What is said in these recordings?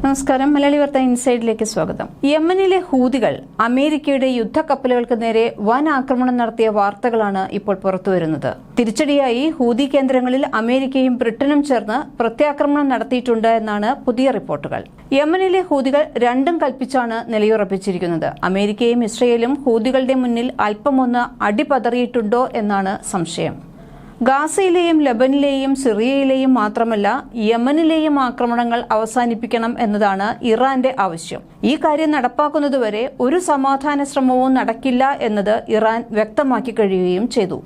നമസ്കാരം. മലയാളി വാർത്ത ഇൻസൈഡിലേക്ക് സ്വാഗതം. യമനിലെ ഹൂതികൾ അമേരിക്കയുടെ യുദ്ധക്കപ്പലുകൾക്ക് നേരെ വൻ ആക്രമണം നടത്തിയ വാർത്തകളാണ് ഇപ്പോൾ പുറത്തുവരുന്നത്. തിരിച്ചടിയായി ഹൂതി കേന്ദ്രങ്ങളിൽ അമേരിക്കയും ബ്രിട്ടനും ചേർന്ന് പ്രത്യാക്രമണം നടത്തിയിട്ടുണ്ട് എന്നാണ് പുതിയ റിപ്പോർട്ടുകൾ. യമനിലെ ഹൂതികൾ രണ്ടും കൽപ്പിച്ചാണ് നിലയുറപ്പിച്ചിരിക്കുന്നത്. അമേരിക്കയും ഇസ്രയേലും ഹൂതികളുടെ മുന്നിൽ അല്പമൊന്ന് അടിപതറിയിട്ടുണ്ടോ എന്നാണ് സംശയം. ഗാസയിലെയും ലബനിലെയും സിറിയയിലെയും മാത്രമല്ല യമനിലെയും ആക്രമണങ്ങൾ അവസാനിപ്പിക്കണം എന്നതാണ് ഇറാന്റെ ആവശ്യം. ഈ കാര്യം നടപ്പാക്കുന്നതുവരെ ഒരു സമാധാന ശ്രമവും നടക്കില്ല എന്നത് ഇറാൻ വ്യക്തമാക്കി കഴിയുകയും ചെയ്തു.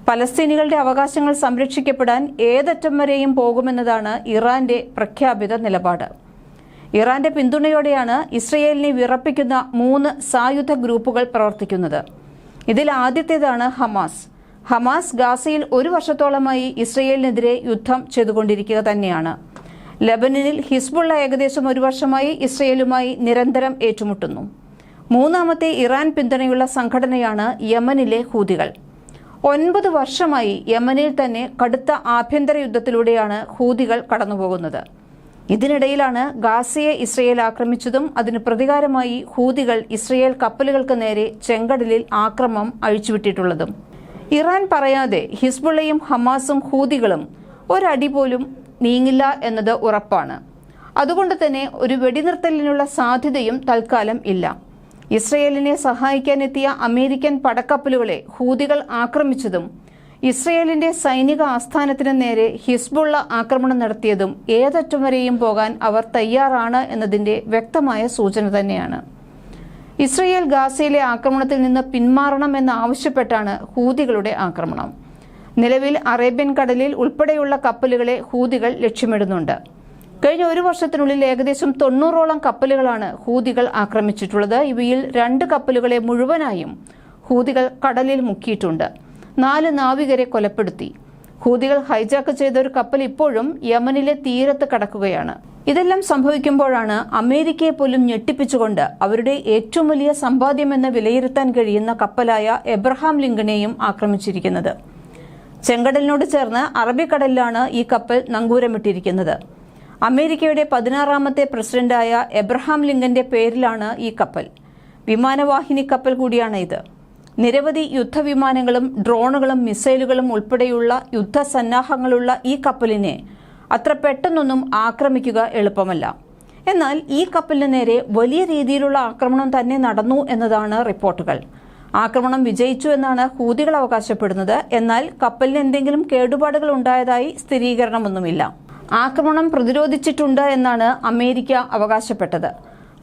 പലസ്തീനികളുടെ അവകാശങ്ങൾ സംരക്ഷിക്കപ്പെടാൻ ഏതറ്റം വരെയും പോകുമെന്നതാണ് ഇറാന്റെ പ്രഖ്യാപിത നിലപാട്. ഇറാന്റെ പിന്തുണയോടെയാണ് ഇസ്രയേലിനെ വിറപ്പിക്കുന്ന 3 സായുധ ഗ്രൂപ്പുകൾ പ്രവർത്തിക്കുന്നത്. ഇതിൽ ആദ്യത്തേതാണ് ഹമാസ്. ഹമാസ് ഗാസയിൽ 1 വർഷത്തോളമായി ഇസ്രയേലിനെതിരെ യുദ്ധം ചെയ്തുകൊണ്ടിരിക്കുക തന്നെയാണ്. ലബനനിൽ ഹിസ്ബുള്ള ഏകദേശം 1 വർഷമായി ഇസ്രയേലുമായി നിരന്തരം ഏറ്റുമുട്ടുന്നു. 3ാമത്തെ ഇറാൻ പിന്തുണയുള്ള സംഘടനയാണ് യമനിലെ ഹൂതികൾ. 9 വർഷമായി യമനിൽ തന്നെ കടുത്ത ആഭ്യന്തര യുദ്ധത്തിലൂടെയാണ് ഹൂതികൾ കടന്നുപോകുന്നത്. ഇതിനിടയിലാണ് ഗാസയെ ഇസ്രയേൽ ആക്രമിച്ചതും അതിന് പ്രതികാരമായി ഹൂതികൾ ഇസ്രയേൽ കപ്പലുകൾക്ക് നേരെ ചെങ്കടലിൽ ആക്രമണം അഴിച്ചുവിട്ടിട്ടുള്ളതും. ഇറാൻ പറയാതെ ഹിസ്ബുള്ളയും ഹമാസും ഹൂതികളും ഒരടി പോലും നീങ്ങില്ല എന്നത് ഉറപ്പാണ്. അതുകൊണ്ട് തന്നെ ഒരു വെടിനിർത്തലിനുള്ള സാധ്യതയും തൽക്കാലം ഇല്ല. ഇസ്രയേലിനെ സഹായിക്കാനെത്തിയ അമേരിക്കൻ പടക്കപ്പലുകളെ ഹൂതികൾ ആക്രമിച്ചതും ഇസ്രയേലിന്റെ സൈനിക ആസ്ഥാനത്തിന് നേരെ ഹിസ്ബുള്ള ആക്രമണം നടത്തിയതും ഏതറ്റം വരെയും പോകാൻ അവർ തയ്യാറാണ് എന്നതിന്റെ വ്യക്തമായ സൂചന തന്നെയാണ്. ഇസ്രയേൽ ഗാസയിലെ ആക്രമണത്തിൽ നിന്ന് പിന്മാറണമെന്നാവശ്യപ്പെട്ടാണ് ഹൂതികളുടെ ആക്രമണം. നിലവിൽ അറേബ്യൻ കടലിൽ ഉൾപ്പെടെയുള്ള കപ്പലുകളെ ഹൂതികൾ ലക്ഷ്യമിടുന്നുണ്ട്. കഴിഞ്ഞ 1 വർഷത്തിനുള്ളിൽ ഏകദേശം 90ഓളം കപ്പലുകളാണ് ഹൂതികൾ ആക്രമിച്ചിട്ടുള്ളത്. ഇവയിൽ 2 കപ്പലുകളെ മുഴുവനായും ഹൂതികൾ കടലിൽ മുക്കിയിട്ടുണ്ട്. 4 നാവികരെ കൊലപ്പെടുത്തി. ഹൂതികൾ ഹൈജാക്ക് ചെയ്ത ഒരു കപ്പൽ ഇപ്പോഴും യമനിലെ തീരത്ത് കടക്കുകയാണ്. ഇതെല്ലാം സംഭവിക്കുമ്പോഴാണ് അമേരിക്കയെ പോലും ഞെട്ടിപ്പിച്ചുകൊണ്ട് അവരുടെ ഏറ്റവും വലിയ സമ്പാദ്യമെന്ന് വിലയിരുത്താൻ കഴിയുന്ന കപ്പലായ എബ്രഹാം ലിങ്കണെയും ആക്രമിച്ചിരിക്കുന്നത്. ചെങ്കടലിനോട് ചേർന്ന് അറബിക്കടലിലാണ് ഈ കപ്പൽ നങ്കൂരമിട്ടിരിക്കുന്നത്. അമേരിക്കയുടെ 16ാമത്തെ പ്രസിഡന്റായ എബ്രഹാം ലിങ്കന്റെ പേരിലാണ് ഈ കപ്പൽ. വിമാനവാഹിനി കപ്പൽ കൂടിയാണ് ഇത്. നിരവധി യുദ്ധവിമാനങ്ങളും ഡ്രോണുകളും മിസൈലുകളും ഉൾപ്പെടെയുള്ള യുദ്ധസന്നാഹങ്ങളുള്ള ഈ കപ്പലിനെ അത്ര പെട്ടെന്നൊന്നും ആക്രമിക്കുക എളുപ്പമല്ല. എന്നാൽ ഈ കപ്പലിന് നേരെ വലിയ രീതിയിലുള്ള ആക്രമണം തന്നെ നടന്നു എന്നതാണ് റിപ്പോർട്ടുകൾ. ആക്രമണം വിജയിച്ചു എന്നാണ് ഹൂതികൾ അവകാശപ്പെടുന്നത്. എന്നാൽ കപ്പലിന് എന്തെങ്കിലും കേടുപാടുകൾ ഉണ്ടായതായി സ്ഥിരീകരണമൊന്നുമില്ല. ആക്രമണം പ്രതിരോധിച്ചിട്ടുണ്ട് എന്നാണ് അമേരിക്ക അവകാശപ്പെട്ടത്.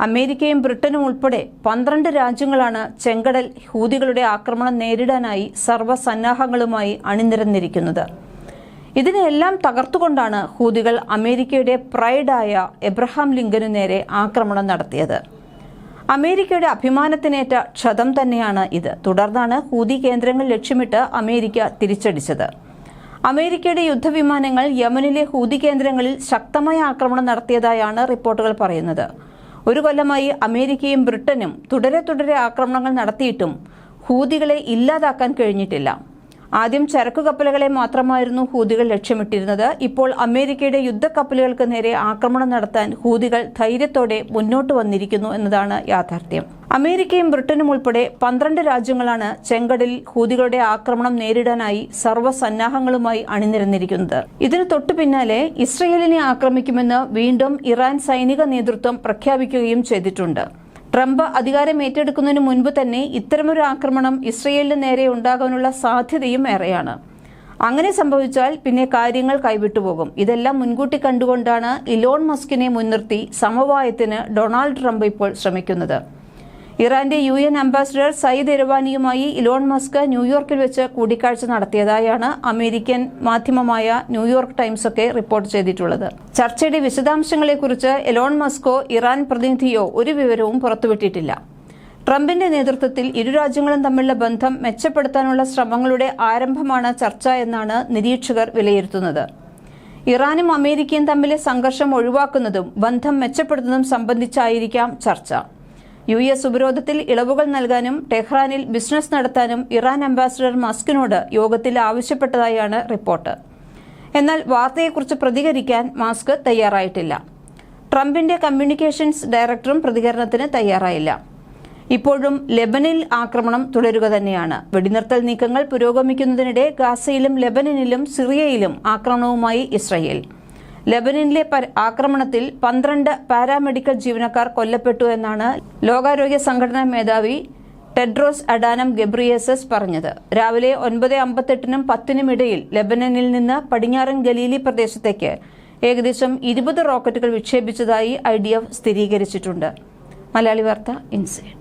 അമേരിക്കയും ബ്രിട്ടനും ഉൾപ്പെടെ 12 രാജ്യങ്ങളാണ് ചെങ്കടൽ ഹൂതികളുടെ ആക്രമണം നേരിടാനായി സർവ്വസന്നാഹങ്ങളുമായി അണിനിരന്നിരിക്കുന്നത്. ഇതിനെല്ലാം തകർത്തുകൊണ്ടാണ് ഹൂതികൾ അമേരിക്കയുടെ പ്രൈഡായ എബ്രഹാം ലിങ്കനു നേരെ ആക്രമണം നടത്തിയത്. അമേരിക്കയുടെ അഭിമാനത്തിനേറ്റ ക്ഷതം തന്നെയാണ് ഇത്. തുടർന്നാണ് ഹൂതി കേന്ദ്രങ്ങൾ ലക്ഷ്യമിട്ട് അമേരിക്ക തിരിച്ചടിച്ചത്. അമേരിക്കയുടെ യുദ്ധവിമാനങ്ങൾ യമനിലെ ഹൂതി കേന്ദ്രങ്ങളിൽ ശക്തമായ ആക്രമണം നടത്തിയതായാണ് റിപ്പോർട്ടുകൾ പറയുന്നത്. 1 കൊല്ലമായി അമേരിക്കയും ബ്രിട്ടനും തുടരെ ആക്രമണങ്ങൾ നടത്തിയിട്ടും ഹൂതികളെ ഇല്ലാതാക്കാൻ കഴിഞ്ഞിട്ടില്ല. ആദ്യം ചരക്കു കപ്പലുകളെ മാത്രമായിരുന്നു ഹൂതികൾ ലക്ഷ്യമിട്ടിരുന്നത്. ഇപ്പോൾ അമേരിക്കയുടെ യുദ്ധക്കപ്പലുകൾക്ക് നേരെ ആക്രമണം നടത്താൻ ഹൂതികൾ ധൈര്യത്തോടെ മുന്നോട്ട് വന്നിരിക്കുന്നു എന്നതാണ് യാഥാർത്ഥ്യം. അമേരിക്കയും ബ്രിട്ടനും ഉൾപ്പെടെ 12 രാജ്യങ്ങളാണ് ചെങ്കടലിൽ ഹൂതികളുടെ ആക്രമണം നേരിടാനായി സർവ്വസന്നാഹങ്ങളുമായി അണിനിരന്നിരിക്കുന്നത്. ഇതിനു തൊട്ടു പിന്നാലെ ഇസ്രയേലിനെ ആക്രമിക്കുമെന്ന് വീണ്ടും ഇറാൻ സൈനിക നേതൃത്വം പ്രഖ്യാപിക്കുകയും ചെയ്തിട്ടുണ്ട്. ട്രംപ് അധികാരം ഏറ്റെടുക്കുന്നതിന് മുൻപ് തന്നെ ഇത്തരമൊരു ആക്രമണം ഇസ്രയേലിന് നേരെ ഉണ്ടാകാനുള്ള സാധ്യതയും ഏറെയാണ്. അങ്ങനെ സംഭവിച്ചാൽ പിന്നെ കാര്യങ്ങൾ കൈവിട്ടുപോകും. ഇതെല്ലാം മുൻകൂട്ടി കണ്ടുകൊണ്ടാണ് ഇലോൺ മസ്കിനെ മുൻനിർത്തി സമവായത്തിന് ഡൊണാൾഡ് ട്രംപ് ഇപ്പോൾ ശ്രമിക്കുന്നത്. ഇറാന്റെ UN അംബാസിഡർ സയ്യിദ് ഇർവാനിയുമായി ഇലോൺ മസ്ക് ന്യൂയോർക്കിൽ വെച്ച് കൂടിക്കാഴ്ച നടത്തിയതായാണ് അമേരിക്കൻ മാധ്യമമായ ന്യൂയോർക്ക് ടൈംസ് ഒക്കെ റിപ്പോർട്ട് ചെയ്തിട്ടുള്ളത്. ചർച്ചയുടെ വിശദാംശങ്ങളെക്കുറിച്ച് എലോൺ മസ്കോ ഇറാൻ പ്രതിനിധിയോ ഒരു വിവരവും പുറത്തുവിട്ടിട്ടില്ല. ട്രംപിന്റെ നേതൃത്വത്തിൽ 2 രാജ്യങ്ങളും തമ്മിലുള്ള ബന്ധം മെച്ചപ്പെടുത്താനുള്ള ശ്രമങ്ങളുടെ ആരംഭമാണ് ചർച്ച എന്നാണ് നിരീക്ഷകർ വിലയിരുത്തുന്നത്. ഇറാനും അമേരിക്കയും തമ്മിലെ സംഘർഷം ഒഴിവാക്കുന്നതും ബന്ധം മെച്ചപ്പെടുത്തുന്നതും സംബന്ധിച്ചായിരിക്കാം ചർച്ച. US ഉപരോധത്തിൽ ഇളവുകൾ നൽകാനും ടെഹ്റാനിൽ ബിസിനസ് നടത്താനും ഇറാൻ അംബാസിഡർ മസ്കിനോട് യോഗത്തിൽ ആവശ്യപ്പെട്ടതായാണ് റിപ്പോർട്ട്. എന്നാൽ വാർത്തയെക്കുറിച്ച് പ്രതികരിക്കാൻ മസ്ക് തയ്യാറായിട്ടില്ല. ട്രംപിന്റെ കമ്മ്യൂണിക്കേഷൻസ് ഡയറക്ടറും പ്രതികരണത്തിന് തയ്യാറായില്ല. ഇപ്പോഴും ലെബനിൽ ആക്രമണം തുടരുക തന്നെയാണ്. വെടിനിർത്തൽ നീക്കങ്ങൾ പുരോഗമിക്കുന്നതിനിടെ ഗാസയിലും ലെബനനിലും സിറിയയിലും ആക്രമണവുമായി ഇസ്രയേൽ. ലെബനനിലെ ആക്രമണത്തിൽ 12 പാരാമെഡിക്കൽ ജീവനക്കാർ കൊല്ലപ്പെട്ടു എന്നാണ് ലോകാരോഗ്യ സംഘടനാ മേധാവി ടെഡ്രോസ് അഡാനം ഗബ്രിയേസസ് പറഞ്ഞത്. രാവിലെ 9:58-നും 10-നും ഇടയിൽ ലെബനനിൽ നിന്ന് പടിഞ്ഞാറൻ ഗലീലി പ്രദേശത്തേക്ക് ഏകദേശം 20 റോക്കറ്റുകൾ വിക്ഷേപിച്ചതായി IDF സ്ഥിരീകരിച്ചിട്ടുണ്ട്. മലയാളി വാർത്ത ഇൻസൈഡ്.